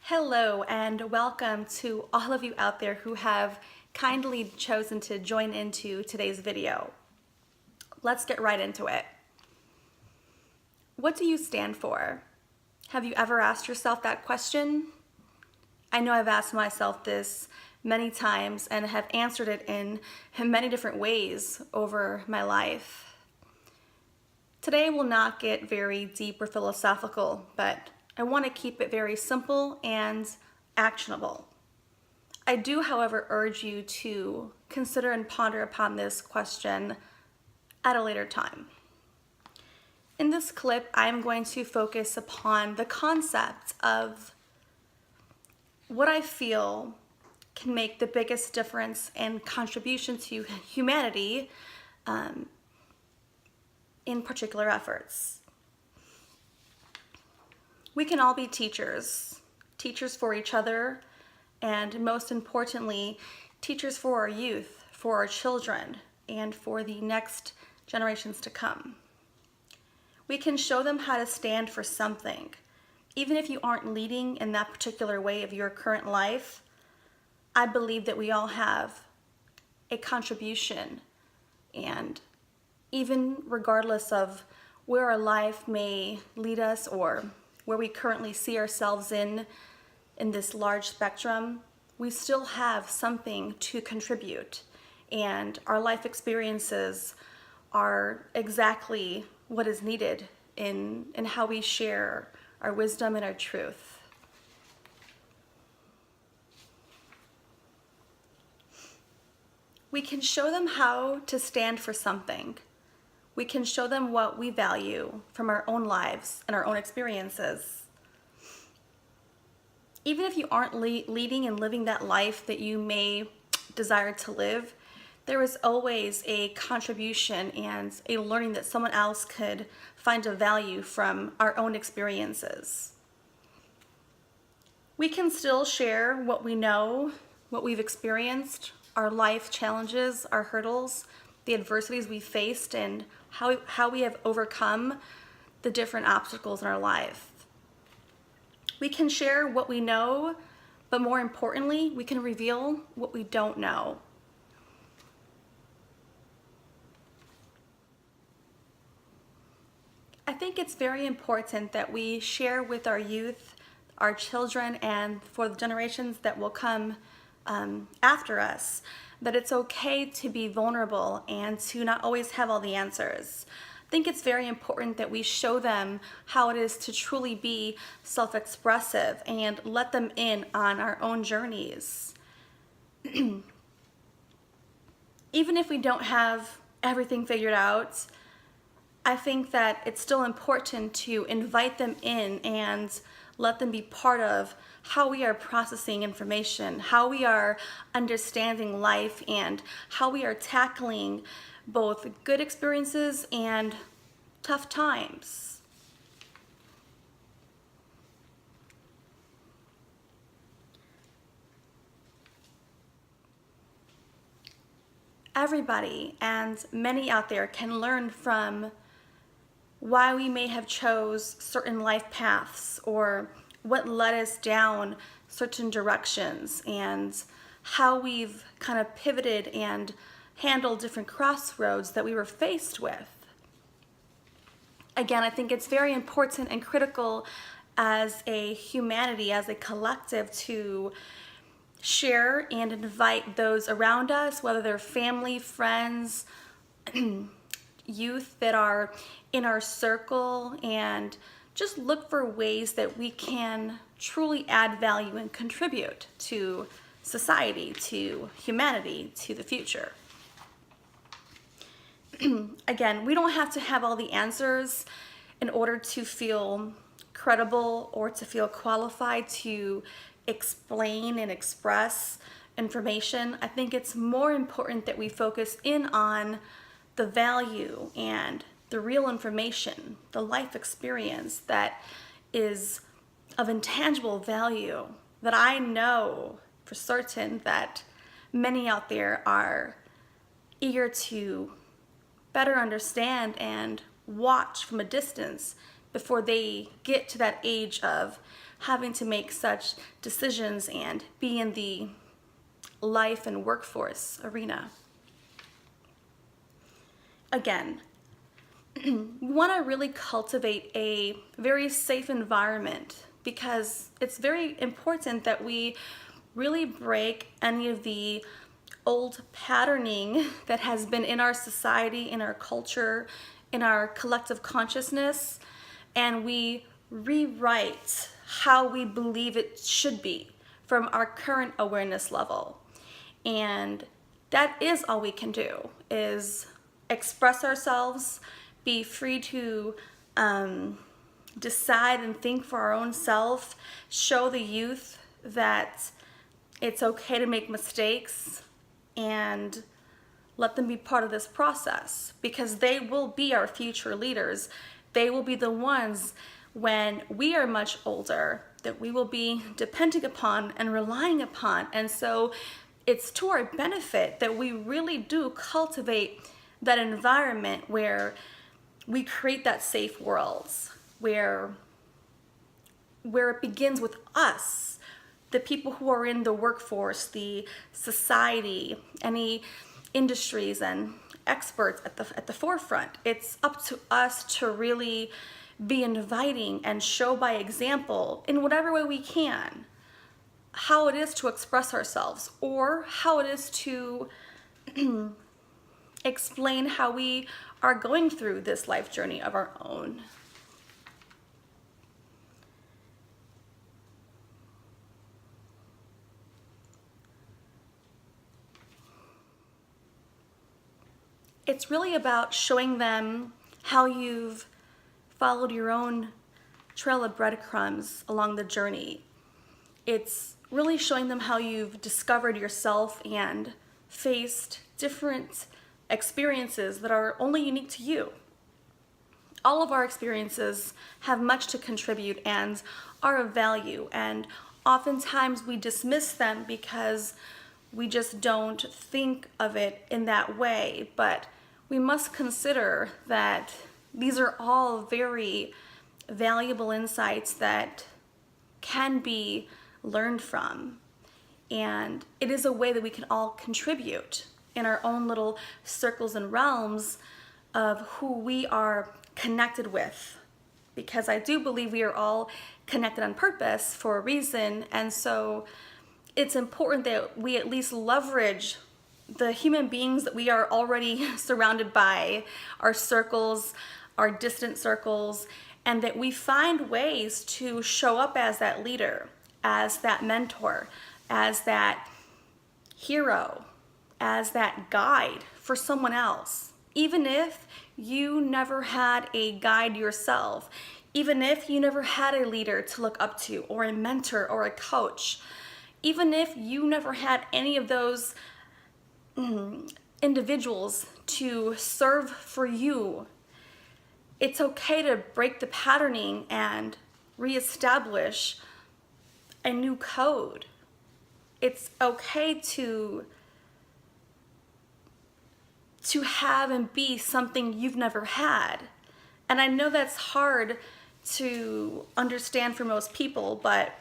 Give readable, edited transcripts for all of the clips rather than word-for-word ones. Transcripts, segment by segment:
Hello and welcome to all of you out there who have kindly chosen to join into today's video. Let's get right into it. What do you stand for? Have you ever asked yourself that question? I know I've asked myself this many times and have answered it in many different ways over my life. Today will not get very deep or philosophical, but I want to keep it very simple and actionable. I do, however, urge you to consider and ponder upon this question at a later time. In this clip, I'm going to focus upon the concept of what I feel can make the biggest difference and contribution to humanity in particular efforts. We can all be teachers for each other, and most importantly, teachers for our youth, for our children, and for the next generations to come. We can show them how to stand for something. Even if you aren't leading in that particular way of your current life, I believe that we all have a contribution, and even regardless of where our life may lead us or where we currently see ourselves in this large spectrum, we still have something to contribute, and our life experiences are exactly what is needed in how we share our wisdom and our truth. We can show them how to stand for something. We can show them what we value from our own lives and our own experiences. Even if you aren't leading and living that life that you may desire to live, there is always a contribution and a learning that someone else could find a value from our own experiences. We can still share what we know, what we've experienced, our life challenges, our hurdles, the adversities we faced, and how we have overcome the different obstacles in our life. We can share what we know, but more importantly, we can reveal what we don't know. I think it's very important that we share with our youth, our children, and for the generations that will come after us, that it's okay to be vulnerable and to not always have all the answers. I think it's very important that we show them how it is to truly be self-expressive and let them in on our own journeys. Even if we don't have everything figured out, I think that it's still important to invite them in and let them be part of how we are processing information, how we are understanding life, and how we are tackling both good experiences and tough times. Everybody and many out there can learn from why we may have chose certain life paths or what led us down certain directions and how we've kind of pivoted and handled different crossroads that we were faced with. Again, I think it's very important and critical as a humanity, as a collective, to share and invite those around us, whether they're family, friends, youth that are in our circle, and just look for ways that we can truly add value and contribute to society, to humanity, to the future. Again, we don't have to have all the answers in order to feel credible or to feel qualified to explain and express information. I think it's more important that we focus in on the value and the real information, the life experience that is of intangible value, that I know for certain that many out there are eager to better understand and watch from a distance before they get to that age of having to make such decisions and be in the life and workforce arena. Again, we want to really cultivate a very safe environment, because it's very important that we really break any of the old patterning that has been in our society, in our culture, in our collective consciousness, and we rewrite how we believe it should be from our current awareness level. And that is all we can do, is express ourselves, be free to decide and think for our own self, show the youth that it's okay to make mistakes, and let them be part of this process, because they will be our future leaders. They will be the ones, when we are much older, that we will be depending upon and relying upon. And so it's to our benefit that we really do cultivate that environment where we create that safe world, where it begins with us, the people who are in the workforce, the society, any industries and experts at the forefront. It's up to us to really be inviting and show by example, in whatever way we can, how it is to express ourselves, or how it is to explain how we are going through this life journey of our own. It's really about showing them how you've followed your own trail of breadcrumbs along the journey. It's really showing them how you've discovered yourself and faced different experiences that are only unique to you. All of our experiences have much to contribute and are of value, and oftentimes we dismiss them because we just don't think of it in that way. But we must consider that these are all very valuable insights that can be learned from. And it is a way that we can all contribute in our own little circles and realms of who we are connected with. Because I do believe we are all connected on purpose for a reason. And so it's important that we at least leverage the human beings that we are already surrounded by, our circles, our distant circles, and that we find ways to show up as that leader, as that mentor, as that hero, as that guide for someone else. Even if you never had a guide yourself, even if you never had a leader to look up to, or a mentor or a coach, even if you never had any of those individuals to serve for you, it's okay to break the patterning and reestablish a new code. It's okay to have and be something you've never had. And I know that's hard to understand for most people, but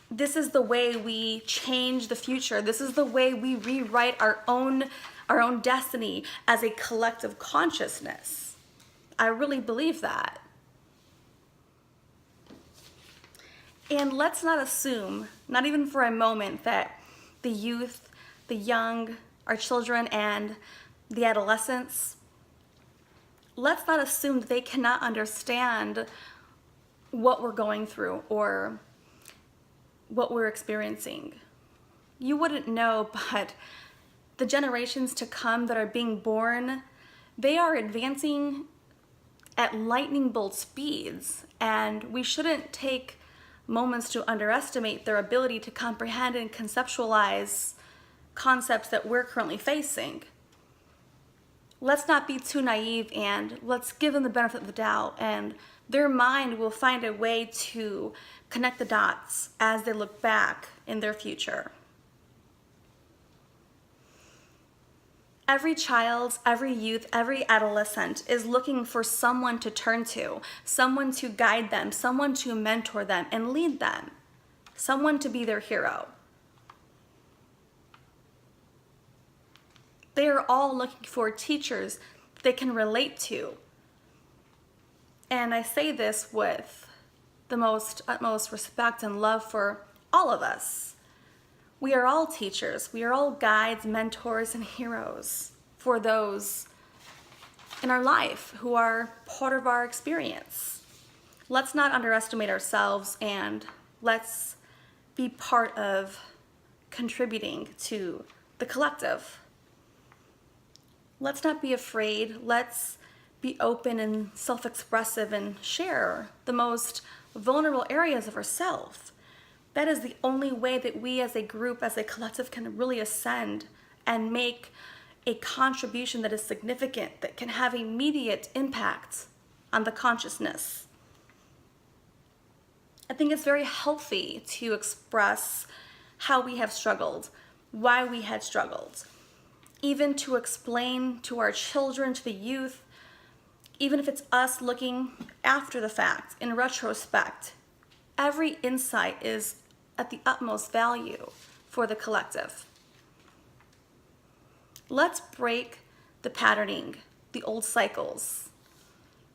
this is the way we change the future. This is the way we rewrite our own destiny as a collective consciousness. I really believe that. And let's not assume, not even for a moment, that the youth, the young, our children, and the adolescents, let's not assume that they cannot understand what we're going through or what we're experiencing. You wouldn't know, but the generations to come that are being born, they are advancing at lightning bolt speeds, and we shouldn't take moments to underestimate their ability to comprehend and conceptualize concepts that we're currently facing. Let's not be too naive, and let's give them the benefit of the doubt, and their mind will find a way to connect the dots as they look back in their future. Every child, every youth, every adolescent is looking for someone to turn to, someone to guide them, someone to mentor them and lead them, someone to be their hero. They are all looking for teachers they can relate to. And I say this with the utmost respect and love for all of us. We are all teachers. We are all guides, mentors, and heroes for those in our life who are part of our experience. Let's not underestimate ourselves, and let's be part of contributing to the collective. Let's not be afraid. Let's be open and self-expressive and share the most vulnerable areas of ourselves. That is the only way that we as a group, as a collective, can really ascend and make a contribution that is significant, that can have immediate impact on the consciousness. I think it's very healthy to express how we have struggled, why we had struggled, even to explain to our children, to the youth, even if it's us looking after the fact, in retrospect. Every insight is at the utmost value for the collective. Let's break the patterning, the old cycles.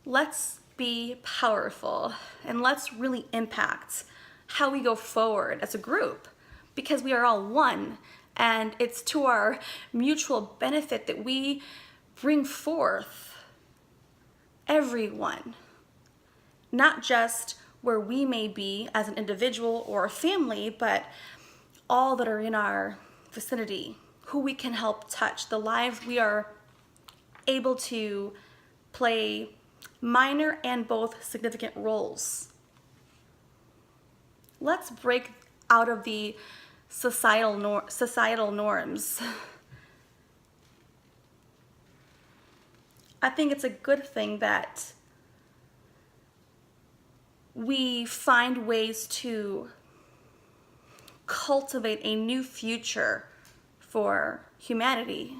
Let's be powerful, and let's really impact how we go forward as a group, because we are all one, and it's to our mutual benefit that we bring forth everyone, not just where we may be as an individual or a family, but all that are in our vicinity, who we can help touch, the lives we are able to play minor and both significant roles. Let's break out of the societal norms. I think it's a good thing that we find ways to cultivate a new future for humanity.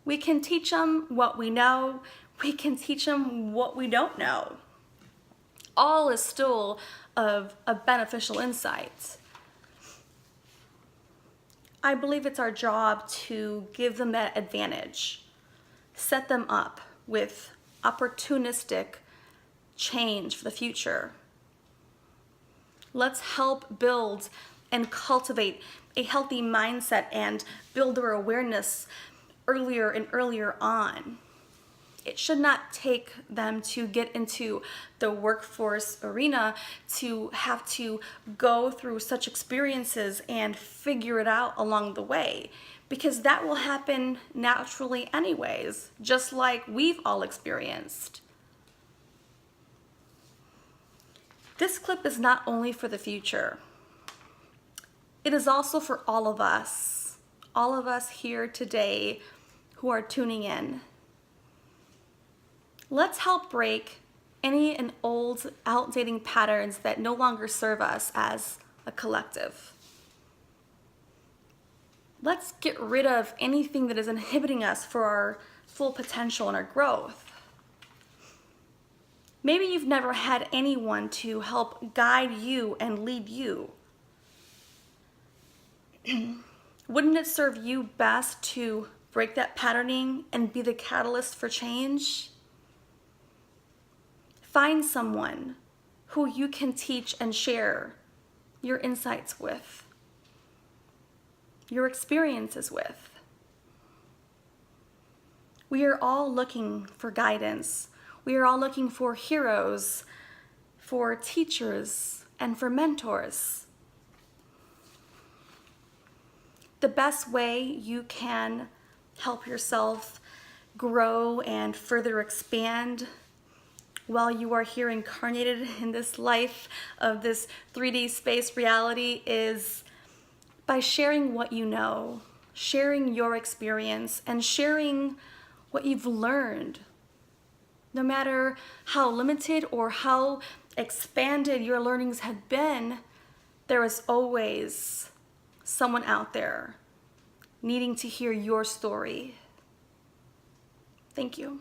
We can teach them what we know. We can teach them what we don't know. All is still of a beneficial insight. I believe it's our job to give them that advantage, set them up with opportunistic change for the future. Let's help build and cultivate a healthy mindset and build their awareness earlier and earlier on. It should not take them to get into the workforce arena to have to go through such experiences and figure it out along the way, because that will happen naturally anyways, just like we've all experienced. This clip is not only for the future. It is also for all of us here today who are tuning in. Let's help break any and old, outdated patterns that no longer serve us as a collective. Let's get rid of anything that is inhibiting us for our full potential and our growth. Maybe you've never had anyone to help guide you and lead you. Wouldn't it serve you best to break that patterning and be the catalyst for change? Find someone who you can teach and share your insights with, your experiences with. We are all looking for guidance. We are all looking for heroes, for teachers, and for mentors. The best way you can help yourself grow and further expand while you are here incarnated in this life of this 3D space reality is by sharing what you know, sharing your experience, and sharing what you've learned. No matter how limited or how expanded your learnings have been, there is always someone out there needing to hear your story. Thank you.